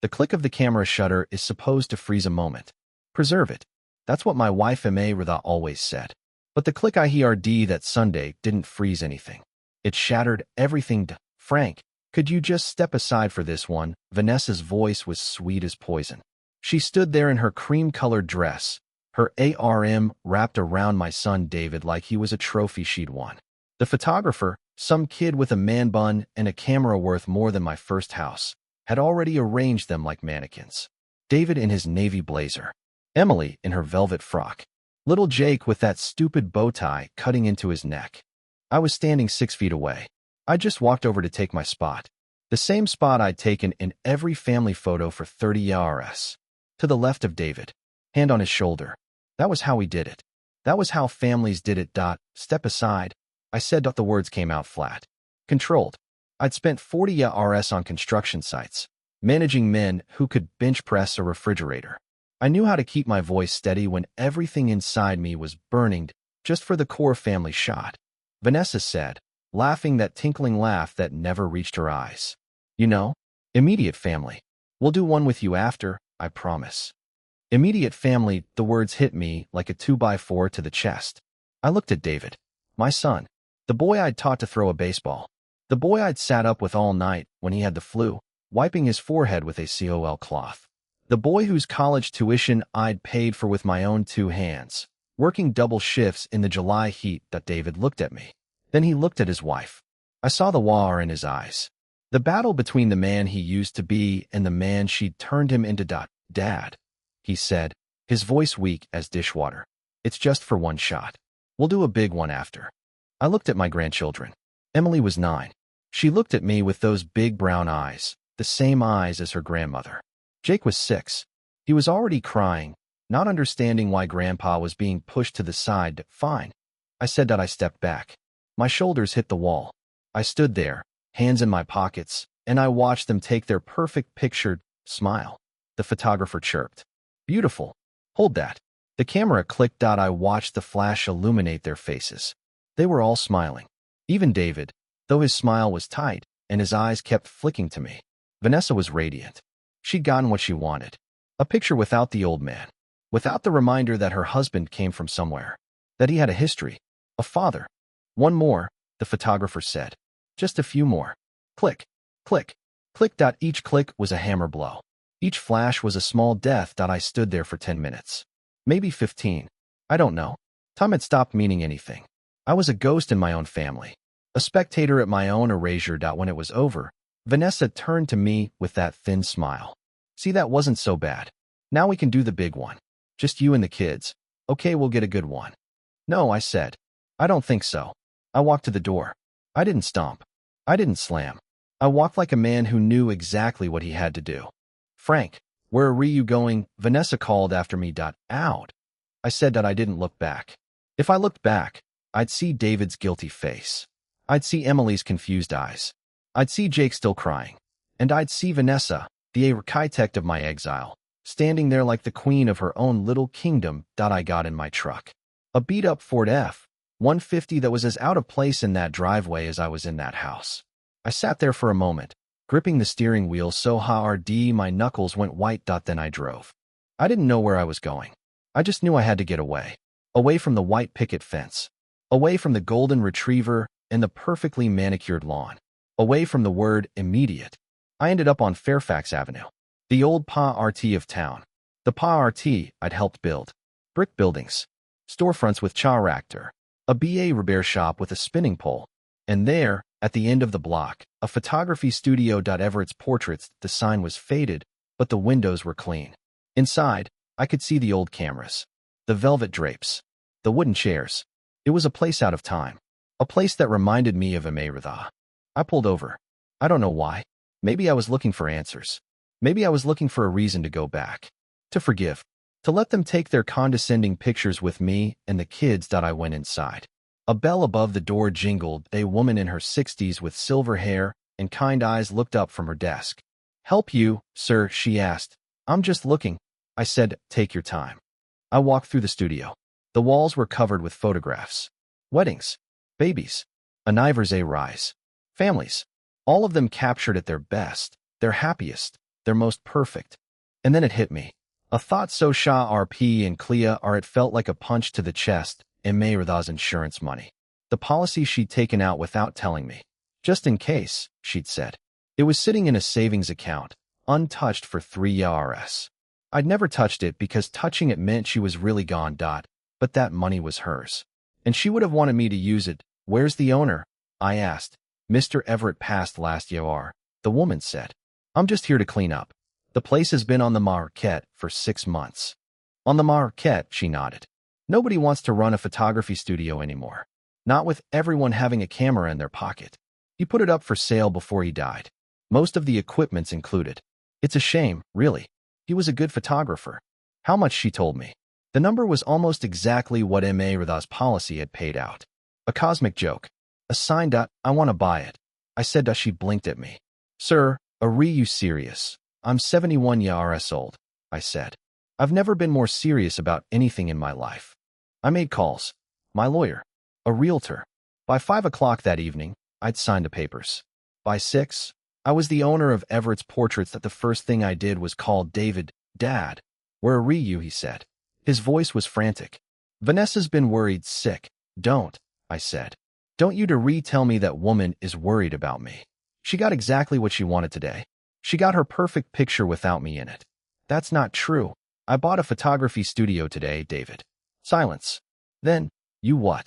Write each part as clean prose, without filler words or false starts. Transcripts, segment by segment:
The click of the camera shutter is supposed to freeze a moment. Preserve it. That's what my wife Rida always said. But the click I heard that Sunday didn't freeze anything. It shattered everything. Frank, could you just step aside for this one? Vanessa's voice was sweet as poison. She stood there in her cream-colored dress, her arm wrapped around my son David like he was a trophy she'd won. The photographer, some kid with a man bun and a camera worth more than my first house, had already arranged them like mannequins. David in his navy blazer, Emily in her velvet frock, little Jake with that stupid bow tie cutting into his neck. I was standing 6 feet away. I just walked over to take my spot. The same spot I'd taken in every family photo for 30 years. To the left of David, hand on his shoulder. That was how we did it. That was how families did it. Step aside. I said. The words came out flat. Controlled. I'd spent 40 years on construction sites, managing men who could bench press a refrigerator. I knew how to keep my voice steady when everything inside me was burning, just for the core family shot. Vanessa said, laughing that tinkling laugh that never reached her eyes. You know, immediate family. We'll do one with you after, I promise. Immediate family, the words hit me like a 2x4 to the chest. I looked at David, my son, the boy I'd taught to throw a baseball, the boy I'd sat up with all night when he had the flu, wiping his forehead with a COL cloth. The boy whose college tuition I'd paid for with my own 2 hands, working double shifts in the July heat. David looked at me. Then he looked at his wife. I saw the war in his eyes. The battle between the man he used to be and the man she'd turned him into. Dad, he said, his voice weak as dishwater. It's just for one shot. We'll do a big one after. I looked at my grandchildren. Emily was 9. She looked at me with those big brown eyes, the same eyes as her grandmother. Jake was 6. He was already crying, not understanding why Grandpa was being pushed to the side. Fine. I said. I stepped back. My shoulders hit the wall. I stood there, hands in my pockets, and I watched them take their perfect picture. Smile. The photographer chirped. Beautiful. Hold that. The camera clicked. I watched the flash illuminate their faces. They were all smiling. Even David, though his smile was tight and his eyes kept flicking to me. Vanessa was radiant. She'd gotten what she wanted. A picture without the old man. Without the reminder that her husband came from somewhere. That he had a history. A father. One more, the photographer said. Just a few more. Click. Click. Click. Each click was a hammer blow. Each flash was a small death. I stood there for 10 minutes. Maybe 15. I don't know. Time had stopped meaning anything. I was a ghost in my own family. A spectator at my own erasure. When it was over, Vanessa turned to me with that thin smile. See, that wasn't so bad. Now we can do the big one. Just you and the kids. Okay, we'll get a good one. No, I said. I don't think so. I walked to the door. I didn't stomp. I didn't slam. I walked like a man who knew exactly what he had to do. Frank, where are you going? Vanessa called after me. Out. I said. I didn't look back. If I looked back, I'd see David's guilty face. I'd see Emily's confused eyes. I'd see Jake still crying. And I'd see Vanessa, the architect of my exile, standing there like the queen of her own little kingdom. I got in my truck. A beat-up Ford F-150 that was as out of place in that driveway as I was in that house. I sat there for a moment, gripping the steering wheel so hard my knuckles went white. Then I drove. I didn't know where I was going. I just knew I had to get away. Away from the white picket fence. Away from the golden retriever and the perfectly manicured lawn. Away from the word immediate. I ended up on Fairfax Avenue. The old Pa-RT of town. The Pa-RT I'd helped build. Brick buildings. Storefronts with character. A B.A. repair shop with a spinning pole. And there, at the end of the block, a photography studio. Everett's portraits. The sign was faded, but the windows were clean. Inside, I could see the old cameras. The velvet drapes. The wooden chairs. It was a place out of time. A place that reminded me of Rida. I pulled over. I don't know why. Maybe I was looking for answers. Maybe I was looking for a reason to go back. To forgive. To let them take their condescending pictures with me and the kids. I went inside. A bell above the door jingled. A woman in her 60s with silver hair and kind eyes looked up from her desk. Help you, sir, she asked. I'm just looking. I said, take your time. I walked through the studio. The walls were covered with photographs. Weddings. Babies. Anniversaries. Families. All of them captured at their best, their happiest, They're most perfect. And then it hit me. A thought so Shah RP and Clea are it felt like a punch to the chest and Mayridha's insurance money. The policy she'd taken out without telling me. Just in case, she'd said. It was sitting in a savings account, untouched for 3 years. I'd never touched it because touching it meant she was really gone. But that money was hers. And she would have wanted me to use it. Where's the owner? I asked. Mr. Everett passed last year, the woman said. I'm just here to clean up. The place has been on the market for 6 months. On the market, she nodded. Nobody wants to run a photography studio anymore. Not with everyone having a camera in their pocket. He put it up for sale before he died. Most of the equipment's included. It's a shame, really. He was a good photographer. How much, she told me. The number was almost exactly what Mayridha's policy had paid out. A cosmic joke. A sign. I want to buy it. I said. She blinked at me. Sir, are you serious? I'm 71 years old, I said. I've never been more serious about anything in my life. I made calls. My lawyer. A realtor. By 5 o'clock that evening, I'd signed the papers. By 6, I was the owner of Everett's Portraits. That the first thing I did was call David. Dad. Where are you? He said. His voice was frantic. Vanessa's been worried sick. Don't, I said. Don't you to tell me that woman is worried about me. She got exactly what she wanted today. She got her perfect picture without me in it. That's not true. I bought a photography studio today, David. Silence. Then, you what?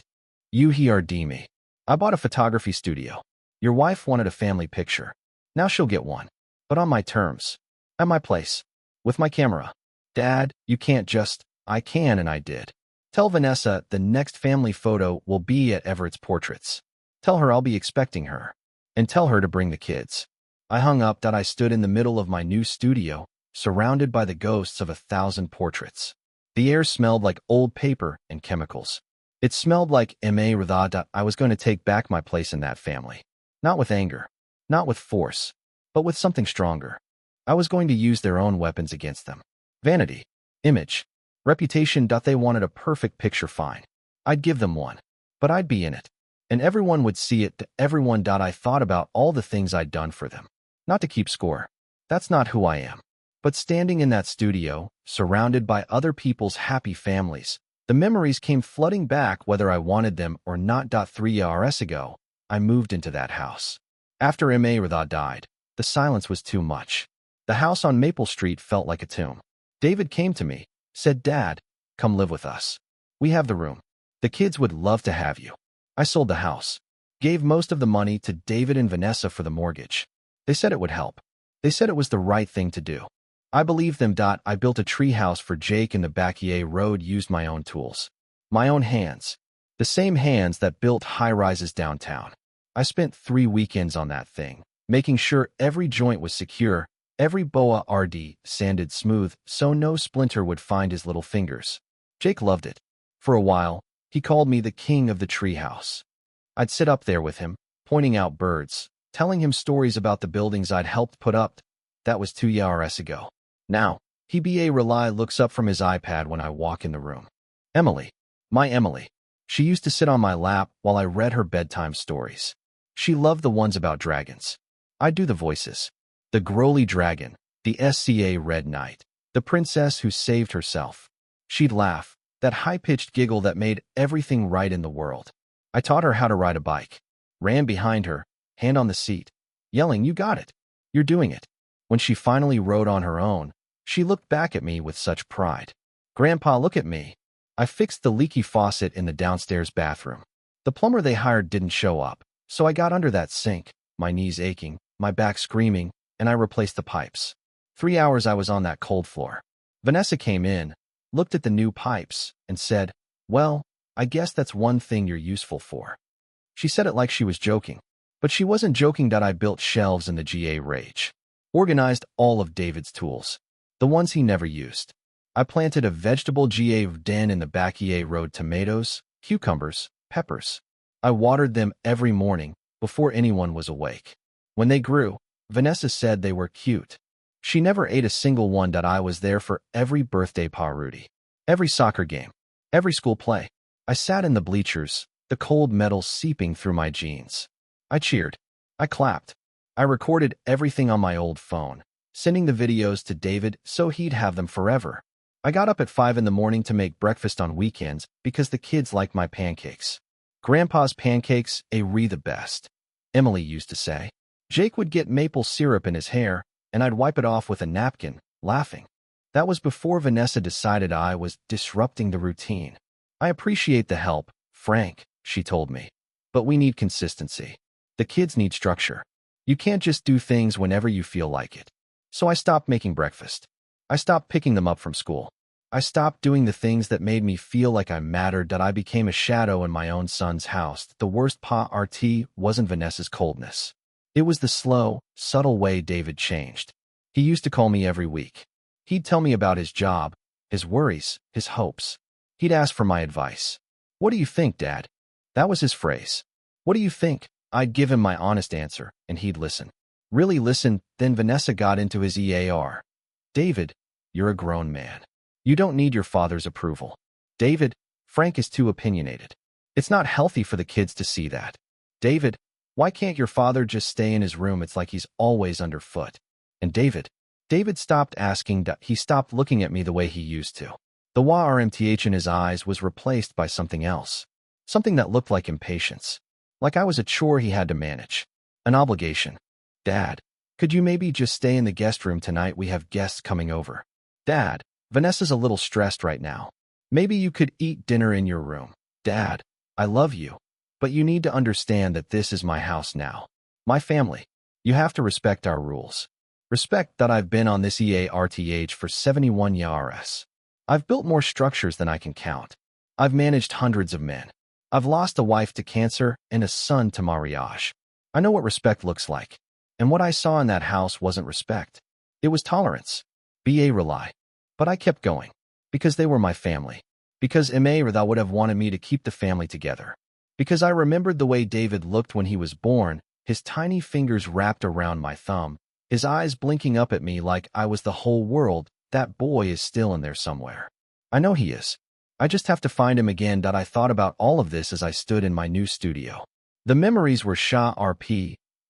You heard me. I bought a photography studio. Your wife wanted a family picture. Now she'll get one. But on my terms. At my place. With my camera. Dad, you can't just... I can, and I did. Tell Vanessa the next family photo will be at Everett's Portraits. Tell her I'll be expecting her. And tell her to bring the kids. I hung up. I stood in the middle of my new studio, surrounded by the ghosts of 1,000 portraits. The air smelled like old paper and chemicals. It smelled like Mayridha. I was going to take back my place in that family. Not with anger. Not with force. But with something stronger. I was going to use their own weapons against them. Vanity. Image. Reputation. They wanted a perfect picture, fine. I'd give them one. But I'd be in it. And everyone would see it. To everyone. I thought about all the things I'd done for them. Not to keep score. That's not who I am. But standing in that studio, surrounded by other people's happy families, the memories came flooding back whether I wanted them or not. 3 years ago, I moved into that house. After Mayridha died, the silence was too much. The house on Maple Street felt like a tomb. David came to me, said, Dad, come live with us. We have the room. The kids would love to have you. I sold the house. Gave most of the money to David and Vanessa for the mortgage. They said it would help. They said it was the right thing to do. I believed them. I built a tree house for Jake in the backyard road, used my own tools. My own hands. The same hands that built high-rises downtown. I spent 3 weekends on that thing, making sure every joint was secure, every boa RD sanded smooth so no splinter would find his little fingers. Jake loved it. For a while, he called me the king of the treehouse. I'd sit up there with him, pointing out birds, telling him stories about the buildings I'd helped put up. That was 2 years ago. Now, Rely looks up from his iPad when I walk in the room. Emily. My Emily. She used to sit on my lap while I read her bedtime stories. She loved the ones about dragons. I'd do the voices. The Growly dragon, the SCA Red Knight, the princess who saved herself. She'd laugh, that high-pitched giggle that made everything right in the world. I taught her how to ride a bike. Ran behind her, hand on the seat, yelling, You got it. You're doing it. When she finally rode on her own, she looked back at me with such pride. Grandpa, look at me. I fixed the leaky faucet in the downstairs bathroom. The plumber they hired didn't show up, so I got under that sink, my knees aching, my back screaming, and I replaced the pipes. 3 hours I was on that cold floor. Vanessa came in, looked at the new pipes, and said, Well, I guess that's one thing you're useful for. She said it like she was joking. But she wasn't joking. I built shelves in the GA Rage. Organized all of David's tools. The ones he never used. I planted a vegetable GA den in the backyard road, tomatoes, cucumbers, peppers. I watered them every morning before anyone was awake. When they grew, Vanessa said they were cute. She never ate a single one. I was there for every birthday party, every soccer game, every school play. I sat in the bleachers, the cold metal seeping through my jeans. I cheered. I clapped. I recorded everything on my old phone. sending the videos to David so he'd have them forever. I got up at 5 in the morning to make breakfast on weekends because the kids like my pancakes. Grandpa's pancakes are the best, Emily used to say. Jake would get maple syrup in his hair, and I'd wipe it off with a napkin, laughing. That was before Vanessa decided I was disrupting the routine. I appreciate the help, Frank, she told me. But we need consistency. The kids need structure. You can't just do things whenever you feel like it. So I stopped making breakfast. I stopped picking them up from school. I stopped doing the things that made me feel like I mattered, that I became a shadow in my own son's house. The worst part wasn't Vanessa's coldness. It was the slow, subtle way David changed. He used to call me every week. He'd tell me about his job, his worries, his hopes. He'd ask for my advice. "What do you think, Dad?" That was his phrase. "What do you think?" I'd give him my honest answer, and he'd listen. Really listen. Then Vanessa got into his ear. "David, you're a grown man. You don't need your father's approval." "David, Frank is too opinionated. It's not healthy for the kids to see that." "David, why can't your father just stay in his room? It's like he's always underfoot." And David stopped asking. He stopped looking at me the way he used to. The warmth in his eyes was replaced by something else. Something that looked like impatience. Like I was a chore he had to manage. An obligation. "Dad, could you maybe just stay in the guest room tonight? We have guests coming over." "Dad, Vanessa's a little stressed right now. Maybe you could eat dinner in your room." "Dad, I love you, but you need to understand that this is my house now. My family. You have to respect our rules. Respect that I've been on this earth for 71 years. I've built more structures than I can count. I've managed hundreds of men. I've lost a wife to cancer and a son to marriage. I know what respect looks like. And what I saw in that house wasn't respect. It was tolerance. Rely. But I kept going. Because they were my family. Because Emma would have wanted me to keep the family together. Because I remembered the way David looked when he was born, his tiny fingers wrapped around my thumb, his eyes blinking up at me like I was the whole world. That boy is still in there somewhere. I know he is. I just have to find him again. I thought about all of this as I stood in my new studio. The memories were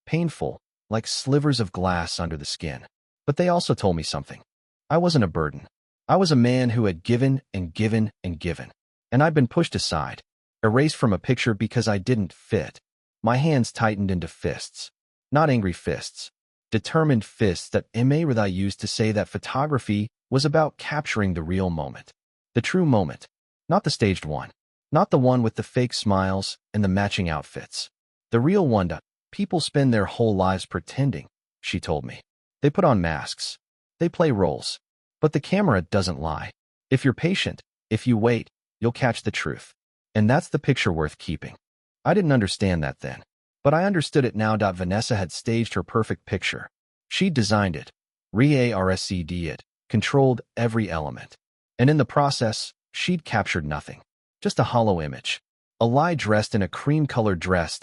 painful, like slivers of glass under the skin. But they also told me something. I wasn't a burden. I was a man who had given and given and given. And I'd been pushed aside, erased from a picture because I didn't fit. My hands tightened into fists. Not angry fists. Determined fists that Emma used to say that photography was about capturing the real moment. The true moment. Not the staged one. Not the one with the fake smiles and the matching outfits. The real one. People spend their whole lives pretending, she told me. They put on masks. They play roles. But the camera doesn't lie. If you're patient, if you wait, you'll catch the truth. And that's the picture worth keeping. I didn't understand that then. But I understood it now. Vanessa had staged her perfect picture. She'd designed it, re-arcd it, controlled every element. And in the process, she'd captured nothing. Just a hollow image. A lie dressed in a cream-colored dress.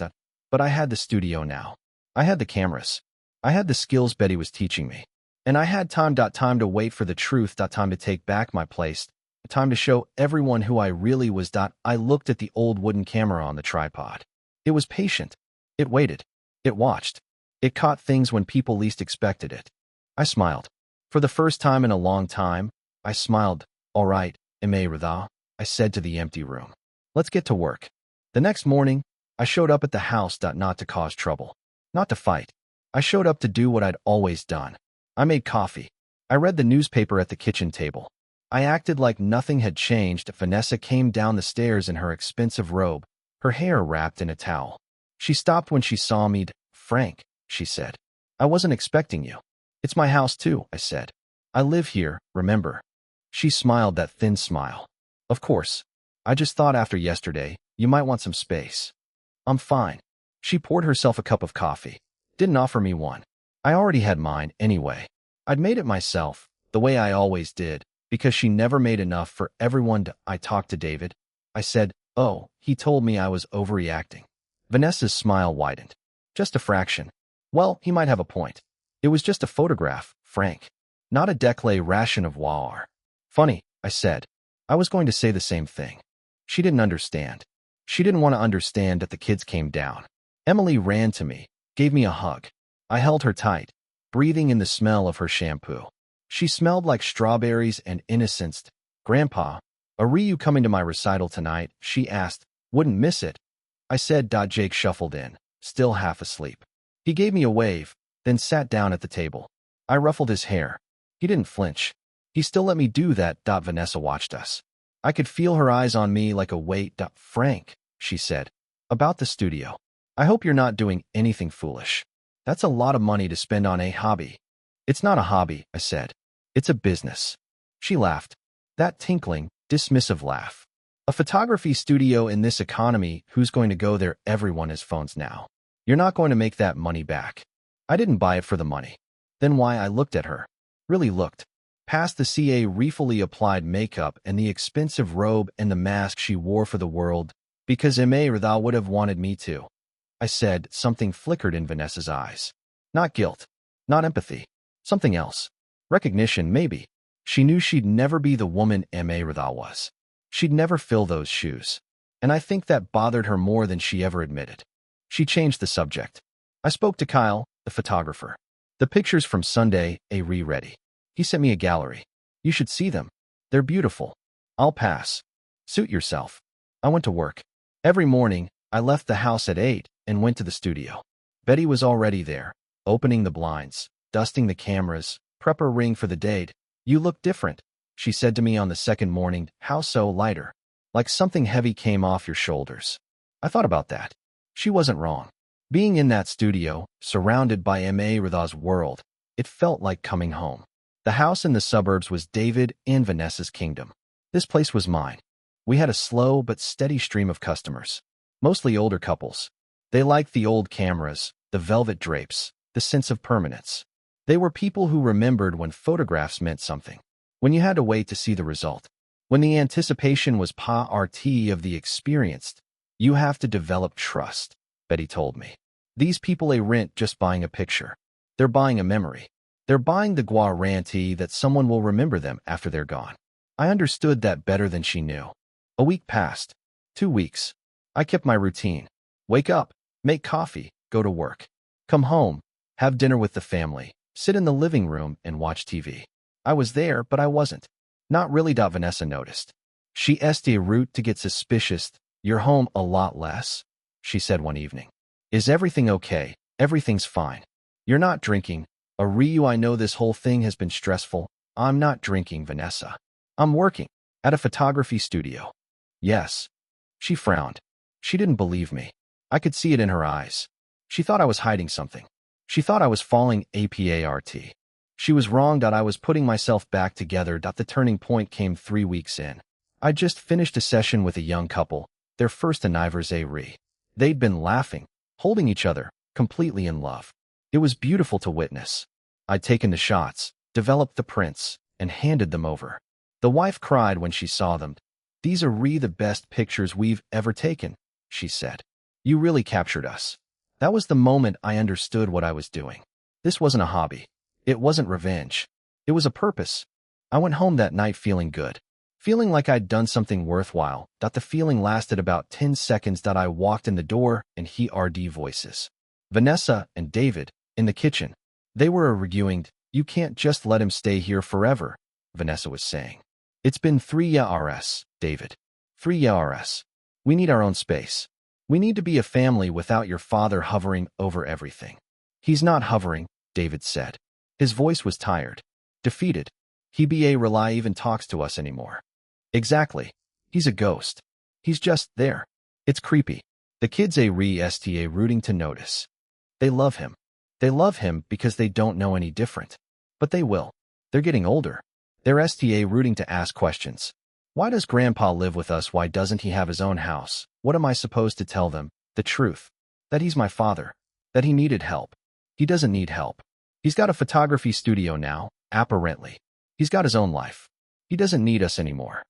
But I had the studio now. I had the cameras. I had the skills Betty was teaching me. And I had time to wait for the truth. Time to take back my place. Time to show everyone who I really was. I looked at the old wooden camera on the tripod. It was patient. It waited. It watched. It caught things when people least expected it. I smiled. For the first time in a long time, I smiled. "All right, Emma," I said to the empty room. "Let's get to work." The next morning, I showed up at the house. Not to cause trouble. Not to fight. I showed up to do what I'd always done. I made coffee. I read the newspaper at the kitchen table. I acted like nothing had changed. Vanessa came down the stairs in her expensive robe, her hair wrapped in a towel. She stopped when she saw me. "Frank," she said. "I wasn't expecting you." "It's my house too," I said. "I live here, remember?" She smiled, that thin smile. "Of course. I just thought after yesterday, you might want some space." "I'm fine." She poured herself a cup of coffee. Didn't offer me one. I already had mine anyway. I'd made it myself, the way I always did, because she never made enough for everyone. I talked to David. I said, "Oh, he told me I was overreacting." Vanessa's smile widened. "Just a fraction." "Well, he might have a point. It was just a photograph, Frank. Not a declaration of war." "Funny," I said. I was going to say the same thing. She didn't understand. She didn't want to understand that the kids came down. Emily ran to me, gave me a hug. I held her tight. breathing in the smell of her shampoo. She smelled like strawberries and innocence. "Grandpa, are you coming to my recital tonight?" she asked. "Wouldn't miss it." I said. Jake shuffled in, still half asleep. He gave me a wave, then sat down at the table. I ruffled his hair. He didn't flinch. He still let me do that. Vanessa watched us. I could feel her eyes on me like a weight. "Frank," she said, "about the studio. I hope you're not doing anything foolish. That's a lot of money to spend on a hobby." "It's not a hobby," I said. "It's a business." She laughed. That tinkling, dismissive laugh. "A photography studio in this economy, who's going to go there? Everyone has phones now. You're not going to make that money back." I didn't buy it for the money. Then why? I looked at her. Really looked. Past the refully applied makeup and the expensive robe and the mask she wore for the world, because Rithal would have wanted me to. I said. Something flickered in Vanessa's eyes. Not guilt. Not empathy. Something else. Recognition, maybe. She knew she'd never be the woman Rithal was. She'd never fill those shoes. And I think that bothered her more than she ever admitted. She changed the subject. I spoke to Kyle, the photographer. "The pictures from Sunday, ready. He sent me a gallery. You should see them. They're beautiful." "I'll pass." "Suit yourself." I went to work. Every morning, I left the house at 8 and went to the studio. Betty was already there, opening the blinds, dusting the cameras, preparing for the date. "You look different," she said to me on the second morning. "How so?" "Lighter. Like something heavy came off your shoulders." I thought about that. She wasn't wrong. Being in that studio, surrounded by Rithal's world, it felt like coming home. The house in the suburbs was David and Vanessa's kingdom. This place was mine. We had a slow but steady stream of customers, mostly older couples. They liked the old cameras, the velvet drapes, the sense of permanence. They were people who remembered when photographs meant something, when you had to wait to see the result, when the anticipation was part of the experience. "You have to develop trust," Betty told me. "These people aren't just buying a picture. They're buying a memory. They're buying the guarantee that someone will remember them after they're gone." I understood that better than she knew. A week passed. 2 weeks. I kept my routine. Wake up, make coffee, go to work. Come home, have dinner with the family, sit in the living room and watch TV. I was there, but I wasn't. Not really. Vanessa noticed. She est a route to get suspicious. "You're home a lot less," she said one evening. "Is everything okay?" "Everything's fine." "You're not drinking?" I know this whole thing has been stressful." "I'm not drinking, Vanessa. I'm working at a photography studio." "Yes." She frowned. She didn't believe me. I could see it in her eyes. She thought I was hiding something. She thought I was falling apart. She was wrong. I was putting myself back together. The turning point came 3 weeks in. I'd just finished a session with a young couple, their first anniversary. They'd been laughing, holding each other, completely in love. It was beautiful to witness. I'd taken the shots, developed the prints, and handed them over. The wife cried when she saw them. "These are the best pictures we've ever taken," she said. "You really captured us." That was the moment I understood what I was doing. This wasn't a hobby. It wasn't revenge. It was a purpose. I went home that night feeling good. Feeling like I'd done something worthwhile. The feeling lasted about 10 seconds. I walked in the door and heard voices. Vanessa and David, in the kitchen. They were arguing. "You can't just let him stay here forever," Vanessa was saying. "It's been 3 years, David. 3 years. We need our own space. We need to be a family without your father hovering over everything." "He's not hovering," David said. His voice was tired, defeated. "He rely even talks to us anymore." "Exactly. He's a ghost. He's just there." It's creepy. The kids rooting to notice. They love him. They love him because they don't know any different. But they will. They're getting older. They're rooting to ask questions. Why does Grandpa live with us? Why doesn't he have his own house? What am I supposed to tell them? The truth. That he's my father. That he needed help. He doesn't need help. He's got a photography studio now, apparently. He's got his own life. He doesn't need us anymore.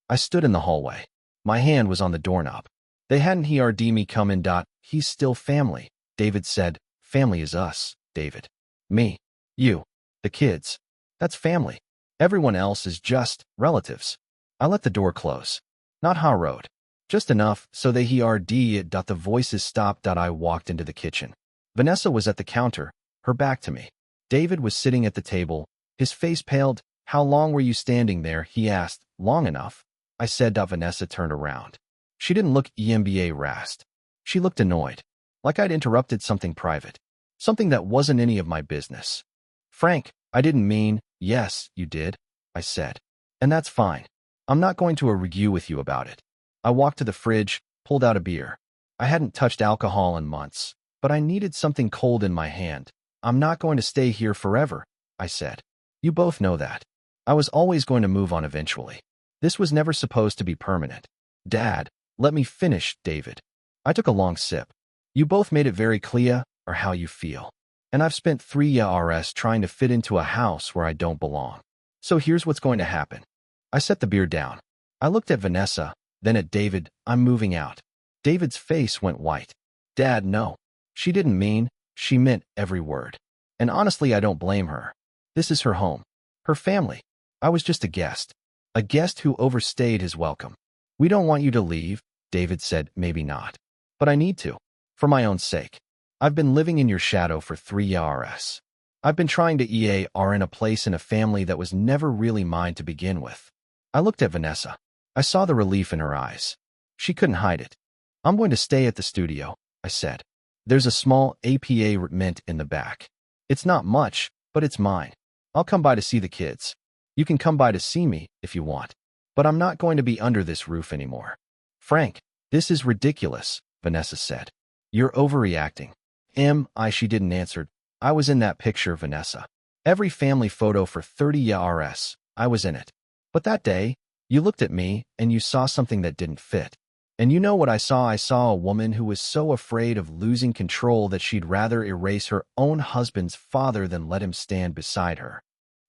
I stood in the hallway. My hand was on the doorknob. They hadn't heard me come in. "He's still family," David said. "Family is us, David. Me. You. The kids. That's family. Everyone else is just relatives." I let the door close. Not hard, just enough so they heard it. The voices stopped. I walked into the kitchen. Vanessa was at the counter, her back to me. David was sitting at the table. His face paled. How long were you standing there? He asked. Long enough, I said. Vanessa turned around. She didn't look embarrassed. She looked annoyed, like I'd interrupted something private, something that wasn't any of my business. Frank, I didn't mean. Yes, you did, I said. And that's fine. I'm not going to argue with you about it. I walked to the fridge, pulled out a beer. I hadn't touched alcohol in months, but I needed something cold in my hand. I'm not going to stay here forever, I said. You both know that. I was always going to move on eventually. This was never supposed to be permanent. Dad, let me finish, David. I took a long sip. You both made it very clear, or how you feel. And I've spent 3 years trying to fit into a house where I don't belong. So here's what's going to happen. I set the beer down. I looked at Vanessa, then at David. I'm moving out. David's face went white. Dad, no. She didn't mean. She meant every word. And honestly, I don't blame her. This is her home. Her family. I was just a guest. A guest who overstayed his welcome. We don't want you to leave, David said. Maybe not. But I need to. For my own sake. I've been living in your shadow for 3 years. I've been trying to in a place in a family that was never really mine to begin with. I looked at Vanessa. I saw the relief in her eyes. She couldn't hide it. I'm going to stay at the studio, I said. There's a small apartment in the back. It's not much, but it's mine. I'll come by to see the kids. You can come by to see me if you want. But I'm not going to be under this roof anymore. Frank, this is ridiculous, Vanessa said. You're overreacting. She didn't answer. I was in that picture, Vanessa. Every family photo for 30 years, I was in it. But that day, you looked at me and you saw something that didn't fit. And you know what I saw? I saw a woman who was so afraid of losing control that she'd rather erase her own husband's father than let him stand beside her.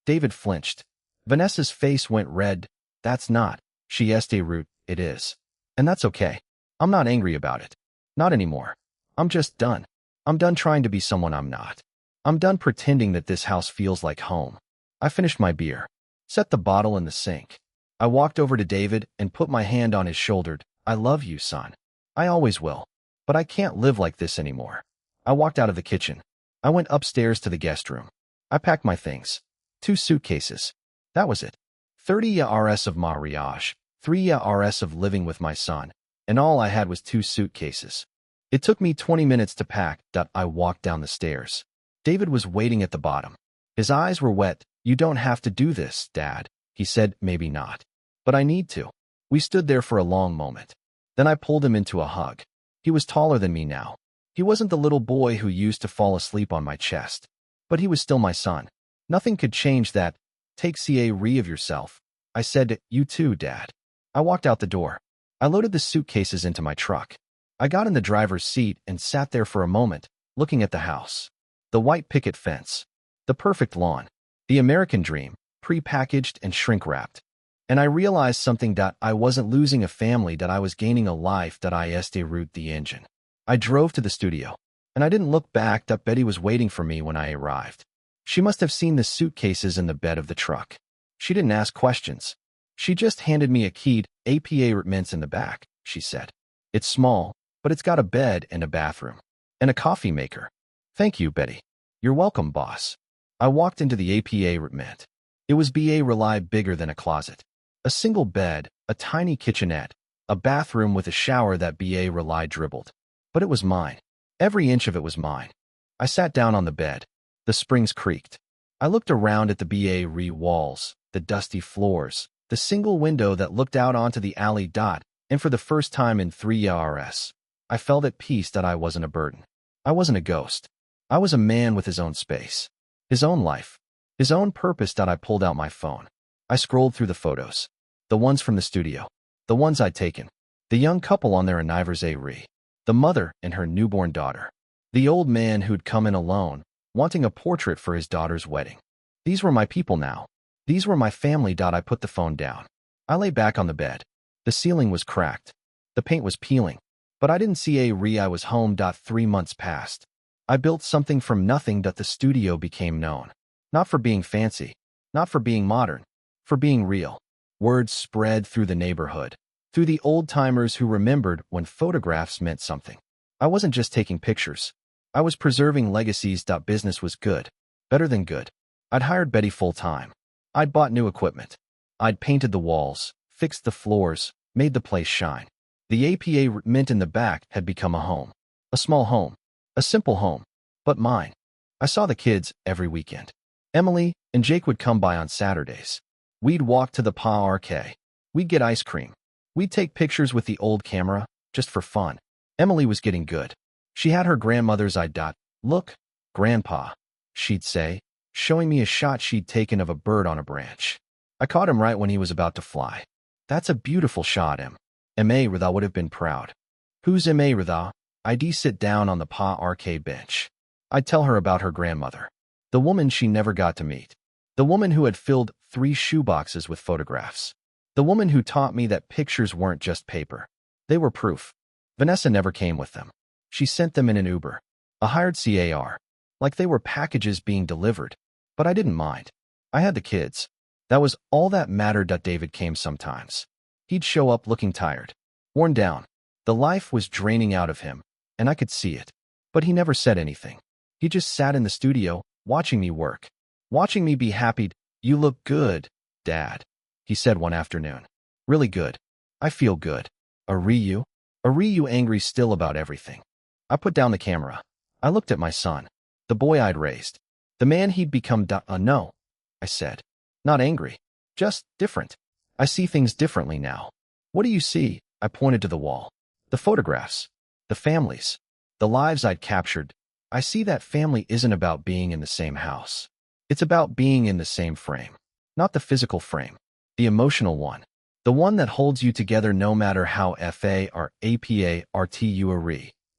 David flinched. Vanessa's face went red. That's not. She root. It is. And that's okay. I'm not angry about it. Not anymore. I'm just done. I'm done trying to be someone I'm not. I'm done pretending that this house feels like home. I finished my beer. Set the bottle in the sink. I walked over to David and put my hand on his shoulder. I love you, son. I always will. But I can't live like this anymore. I walked out of the kitchen. I went upstairs to the guest room. I packed my things. 2 suitcases. That was it. 30 years of marriage, 3 years of living with my son, and all I had was 2 suitcases. It took me 20 minutes to pack. I walked down the stairs. David was waiting at the bottom. His eyes were wet. You don't have to do this, Dad, he said. Maybe not. But I need to. We stood there for a long moment. Then I pulled him into a hug. He was taller than me now. He wasn't the little boy who used to fall asleep on my chest. But he was still my son. Nothing could change that. Take care of yourself, I said. You too, Dad. I walked out the door. I loaded the suitcases into my truck. I got in the driver's seat and sat there for a moment, looking at the house. The white picket fence. The perfect lawn. The American dream, pre-packaged and shrink-wrapped. And I realized something. I wasn't losing a family. I was gaining a life. I root the engine. I drove to the studio, and I didn't look back. Betty was waiting for me when I arrived. She must have seen the suitcases in the bed of the truck. She didn't ask questions. She just handed me a keyed apartment in the back, she said. It's small, but it's got a bed and a bathroom. And a coffee maker. Thank you, Betty. You're welcome, boss. I walked into the apartment. It was really bigger than a closet. A single bed, a tiny kitchenette, a bathroom with a shower that really dribbled. But it was mine. Every inch of it was mine. I sat down on the bed. The springs creaked. I looked around at the walls, the dusty floors, the single window that looked out onto the alley. And for the first time in 3 years, I felt at peace. I wasn't a burden. I wasn't a ghost. I was a man with his own space, his own life, his own purpose. I pulled out my phone. I scrolled through the photos. The ones from the studio. The ones I'd taken. The young couple on their anniversary. The mother and her newborn daughter. The old man who'd come in alone, wanting a portrait for his daughter's wedding. These were my people now. These were my family. I put the phone down. I lay back on the bed. The ceiling was cracked. The paint was peeling. But I didn't see I was home. 3 months passed. I built something from nothing. The studio became known. Not for being fancy. Not for being modern. For being real. Words spread through the neighborhood. Through the old-timers who remembered when photographs meant something. I wasn't just taking pictures. I was preserving legacies. Business was good. Better than good. I'd hired Betty full-time. I'd bought new equipment. I'd painted the walls, fixed the floors, made the place shine. The APA mint in the back had become a home. A small home. A simple home. But mine. I saw the kids every weekend. Emily and Jake would come by on Saturdays. We'd walk to the park. We'd get ice cream. We'd take pictures with the old camera, just for fun. Emily was getting good. She had her grandmother's eye. Look, Grandpa, she'd say, showing me a shot she'd taken of a bird on a branch. I caught him right when he was about to fly. That's a beautiful shot, M.A. Ritha would have been proud. Who's M.A. Ritha? I'd sit down on the park bench. I'd tell her about her grandmother. The woman she never got to meet. The woman who had filled 3 shoeboxes with photographs. The woman who taught me that pictures weren't just paper. They were proof. Vanessa never came with them. She sent them in an Uber. A hired car. Like they were packages being delivered. But I didn't mind. I had the kids. That was all that mattered. David came sometimes. He'd show up looking tired. Worn down. The life was draining out of him, and I could see it. But he never said anything. He just sat in the studio, watching me work. Watching me be happy. You look good, Dad, he said one afternoon. Really good. I feel good. Are you? Are you angry still about everything? I put down the camera. I looked at my son. The boy I'd raised. The man he'd become. No, I said. Not angry. Just different. I see things differently now. What do you see? I pointed to the wall. The photographs. The families. The lives I'd captured. I see that family isn't about being in the same house. It's about being in the same frame. Not the physical frame. The emotional one. The one that holds you together no matter how FARAPA.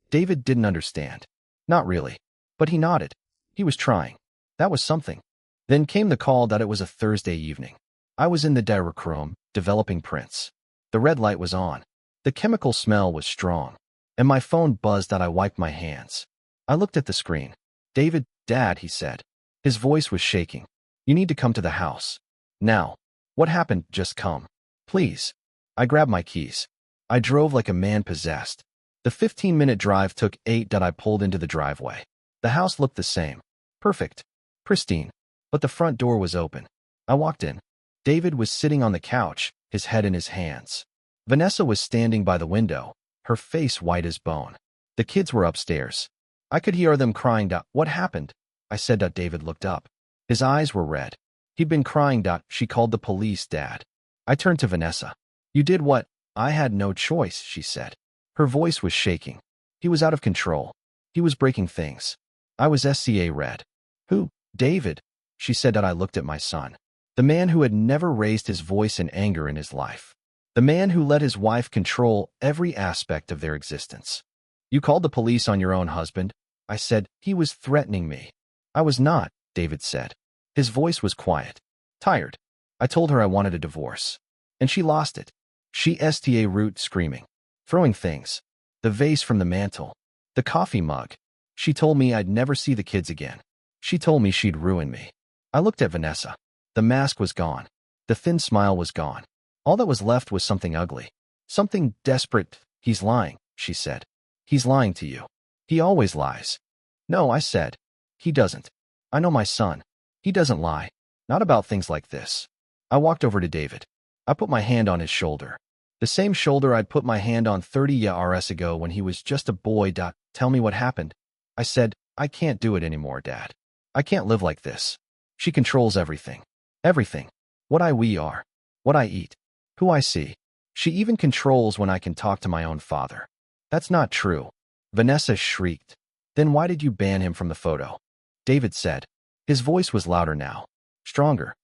David didn't understand. Not really. But he nodded. He was trying. That was something. Then came the call that it was a Thursday evening. I was in the dark room, developing prints. The red light was on. The chemical smell was strong. And my phone buzzed that I wiped my hands. I looked at the screen. David, Dad, he said. His voice was shaking. You need to come to the house. Now. What happened? Just come. Please. I grabbed my keys. I drove like a man possessed. The 15-minute drive took 8. I pulled into the driveway. The house looked the same. Perfect. Pristine. But the front door was open. I walked in. David was sitting on the couch, his head in his hands. Vanessa was standing by the window, her face white as bone. The kids were upstairs. I could hear them crying. What happened? I said. David looked up. His eyes were red. He'd been crying. She called the police, Dad. I turned to Vanessa. You did what? I had no choice, she said. Her voice was shaking. He was out of control. He was breaking things. I was red. Who? David, she said. I looked at my son. The man who had never raised his voice in anger in his life. The man who let his wife control every aspect of their existence. You called the police on your own husband? I said. He was threatening me. I was not, David said. His voice was quiet. Tired. I told her I wanted a divorce. And she lost it. She root screaming. Throwing things. The vase from the mantel. The coffee mug. She told me I'd never see the kids again. She told me she'd ruin me. I looked at Vanessa. The mask was gone. The thin smile was gone. All that was left was something ugly. Something desperate. He's lying, she said. He's lying to you. He always lies. No, I said. He doesn't. I know my son. He doesn't lie. Not about things like this. I walked over to David. I put my hand on his shoulder. The same shoulder I'd put my hand on 30 years ago when he was just a boy. Tell me what happened. I said, I can't do it anymore, Dad. I can't live like this. She controls everything. Everything. We are. What I eat. Who I see. She even controls when I can talk to my own father. That's not true. Vanessa shrieked. Then why did you ban him from the photo? David said. His voice was louder now. Stronger.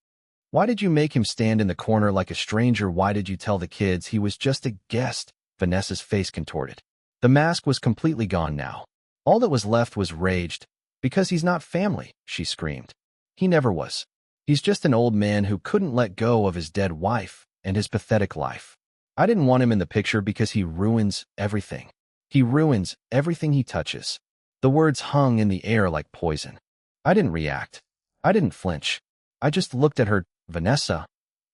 Why did you make him stand in the corner like a stranger? Why did you tell the kids he was just a guest? Vanessa's face contorted. The mask was completely gone now. All that was left was raged. Because he's not family, she screamed. He never was. He's just an old man who couldn't let go of his dead wife and his pathetic life. I didn't want him in the picture because he ruins everything. He ruins everything he touches. The words hung in the air like poison. I didn't react. I didn't flinch. I just looked at her. Vanessa,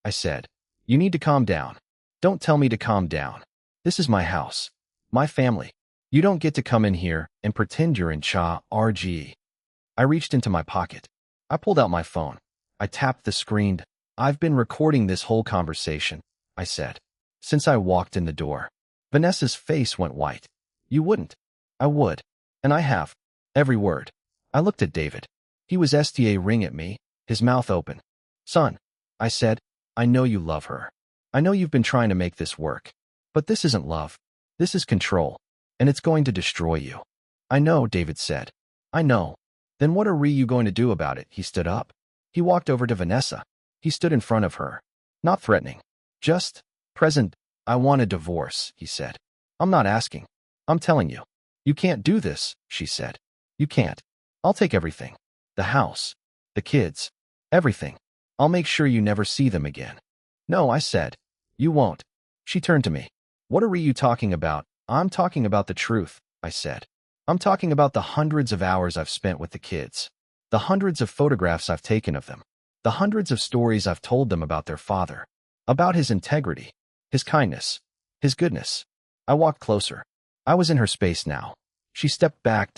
I said, you need to calm down. Don't tell me to calm down. This is my house. My family. You don't get to come in here and pretend you're in RG. I reached into my pocket. I pulled out my phone. I tapped the screen. I've been recording this whole conversation, I said, since I walked in the door. Vanessa's face went white. You wouldn't. I would. And I have. Every word. I looked at David. He was ring at me, his mouth open. Son, I said, I know you love her. I know you've been trying to make this work. But this isn't love. This is control. And it's going to destroy you. I know, David said. I know. Then what are you going to do about it? He stood up. He walked over to Vanessa. He stood in front of her. Not threatening. Just present. I want a divorce, he said. I'm not asking. I'm telling you. You can't do this, she said. You can't. I'll take everything. The house. The kids. Everything. I'll make sure you never see them again. No, I said. You won't. She turned to me. What are you talking about? I'm talking about the truth, I said. I'm talking about the hundreds of hours I've spent with the kids. The hundreds of photographs I've taken of them. The hundreds of stories I've told them about their father. About his integrity. His kindness. His goodness. I walked closer. I was in her space now. She stepped back.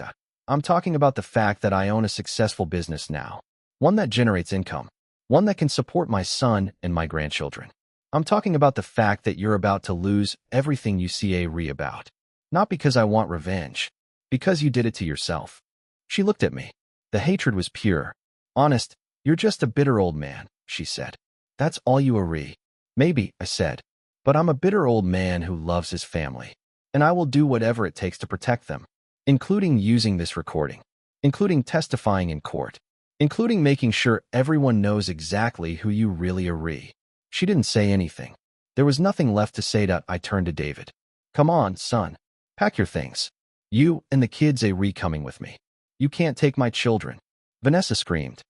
I'm talking about the fact that I own a successful business now. One that generates income. One that can support my son and my grandchildren. I'm talking about the fact that you're about to lose everything you see about. Not because I want revenge. Because you did it to yourself. She looked at me. The hatred was pure. Honest, you're just a bitter old man, she said. That's all you are. Maybe, I said. But I'm a bitter old man who loves his family. And I will do whatever it takes to protect them. Including using this recording. Including testifying in court. Including making sure everyone knows exactly who you really are. She didn't say anything. There was nothing left to say. I turned to David. Come on, son. Pack your things. You and the kids are coming with me. You can't take my children. Vanessa screamed.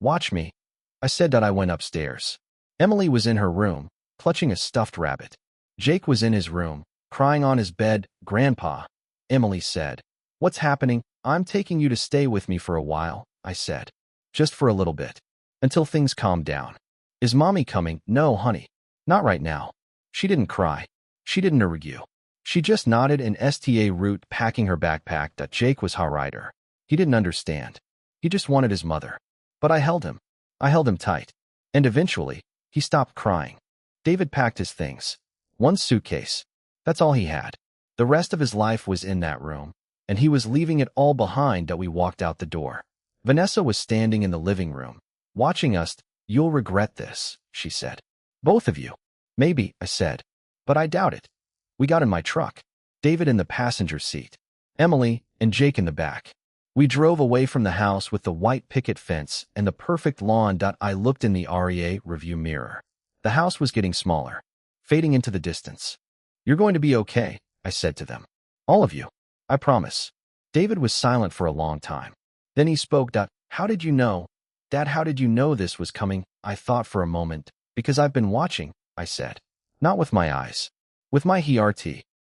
Watch me. I said that I went upstairs. Emily was in her room, clutching a stuffed rabbit. Jake was in his room, crying on his bed. Grandpa. Emily said. What's happening? I'm taking you to stay with me for a while, I said. Just for a little bit. Until things calm down. Is Mommy coming? No, honey. Not right now. She didn't cry. She didn't argue. She just nodded and root packing her backpack. Jake was rider. He didn't understand. He just wanted his mother. But I held him. I held him tight. And eventually, he stopped crying. David packed his things. One suitcase. That's all he had. The rest of his life was in that room. And he was leaving it all behind. We walked out the door. Vanessa was standing in the living room, watching us. You'll regret this, she said. Both of you. Maybe, I said. But I doubt it. We got in my truck. David in the passenger seat. Emily and Jake in the back. We drove away from the house with the white picket fence and the perfect lawn. I looked in the REA review mirror. The house was getting smaller, fading into the distance. You're going to be okay, I said to them. All of you. I promise. David was silent for a long time. Then he spoke. How did you know? Dad, how did you know this was coming? I thought for a moment. Because I've been watching, I said. Not with my eyes. With my heart.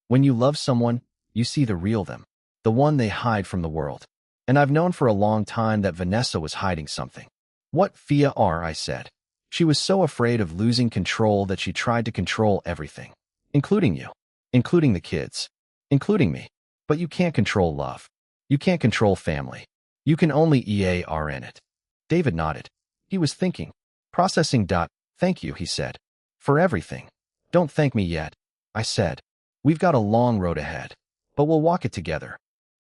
When you love someone, you see the real them. The one they hide from the world. And I've known for a long time that Vanessa was hiding something. What fear are, I said. She was so afraid of losing control that she tried to control everything. Including you. Including the kids. Including me. But you can't control love. You can't control family. You can only EAR in it. David nodded. He was thinking. Processing. Thank you, he said. For everything. Don't thank me yet, I said. We've got a long road ahead. But we'll walk it together.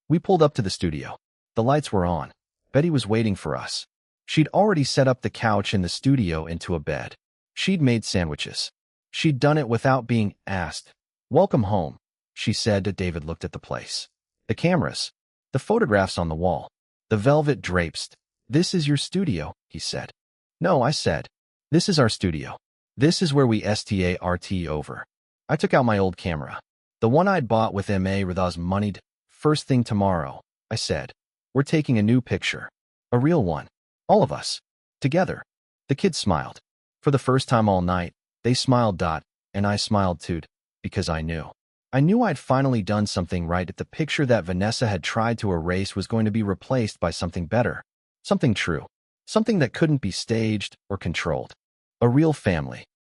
We pulled up to the studio. The lights were on. Betty was waiting for us. She'd already set up the couch in the studio into a bed. She'd made sandwiches. She'd done it without being asked. Welcome home, she said. David looked at the place. The cameras. The photographs on the wall. The velvet drapes. This is your studio, he said. No, I said. This is our studio. This is where we start over. I took out my old camera. The one I'd bought with Ridha's money. First thing tomorrow, I said. We're taking a new picture. A real one. All of us. Together. The kids smiled. For the first time all night, they smiled. And I smiled too. Because I knew. I knew I'd finally done something right. The picture that Vanessa had tried to erase was going to be replaced by something better. Something true. Something that couldn't be staged or controlled. A real family.